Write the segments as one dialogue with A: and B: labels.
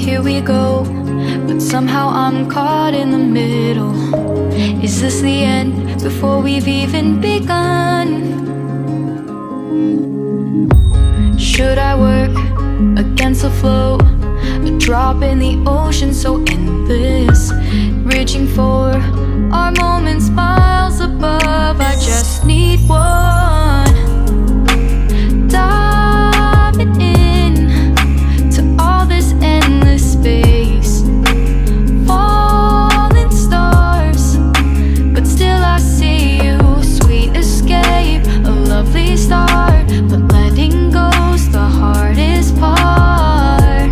A: here we go, but somehow I'm caught in the middle. Is this the end before we've even begun? Should I work against the flow? A drop in the ocean so endless, reaching for our moments miles above. I just need one, diving in to all this endless space, falling stars, but still I see you. Sweet escape, a lovely start, but letting go's the hardest part.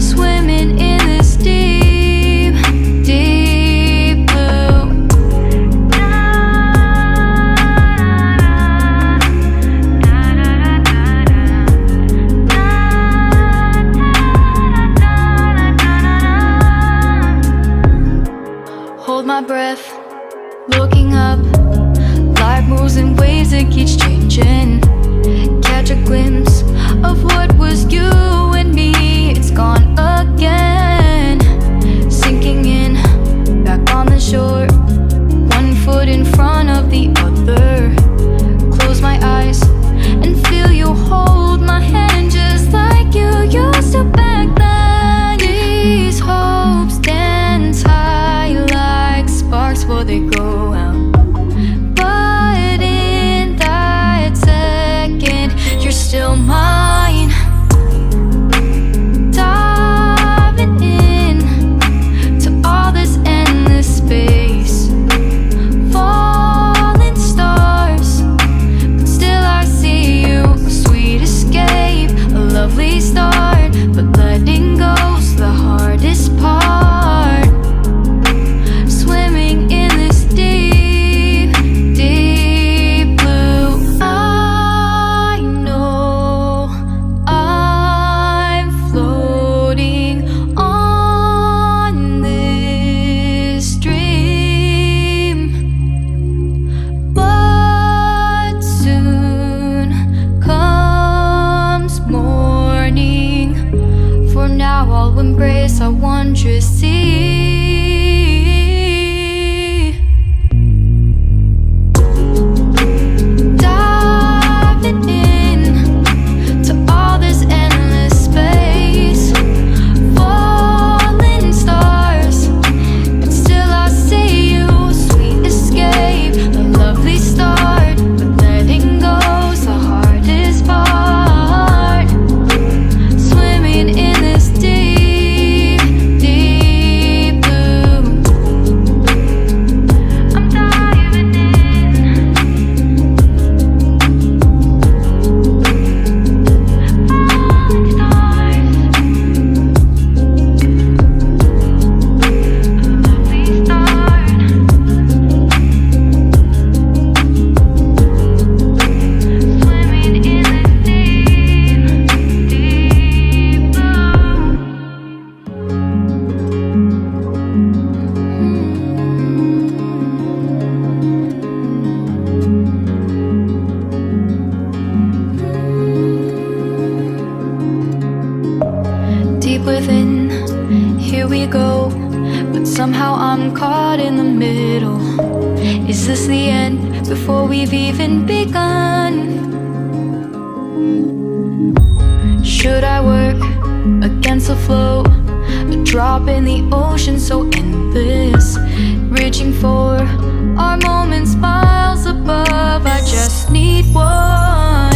A: Swimming in this deep, deep blue. Hold my breath, looking up. Life moves in waves that keeps changing. Catch a glimpse of what was you and me. It's gone again, sinking in, back on the shore. One foot in front of the other. Close my eyes and feel you hold my hand just like you used to back then. These hopes dance high like sparks before they go out. But in that second, you're still mine. Diving in to all this endless space, falling stars, but still I see you. A sweet escape, a lovely start, but letting go's the hardest part. Swimming in this deep, deep blue. I know I'm floating on this dream, but soon comes morning. For now I'll embrace our wondrous sea. Diving in to all this endless space, falling stars, but still I see you. Sweet escape, a lovely start, but letting go's the hardest part. Swimming in this deep, deep blue. I'm diving in. Falling stars, lovely start. Swimming in this deep, deep blue. Deep within, here we go, but somehow I'm caught in the middle. Is this the end before we've even begun? Should I work against the flow? A drop in the ocean so endless, reaching for our moments miles above. I just need one,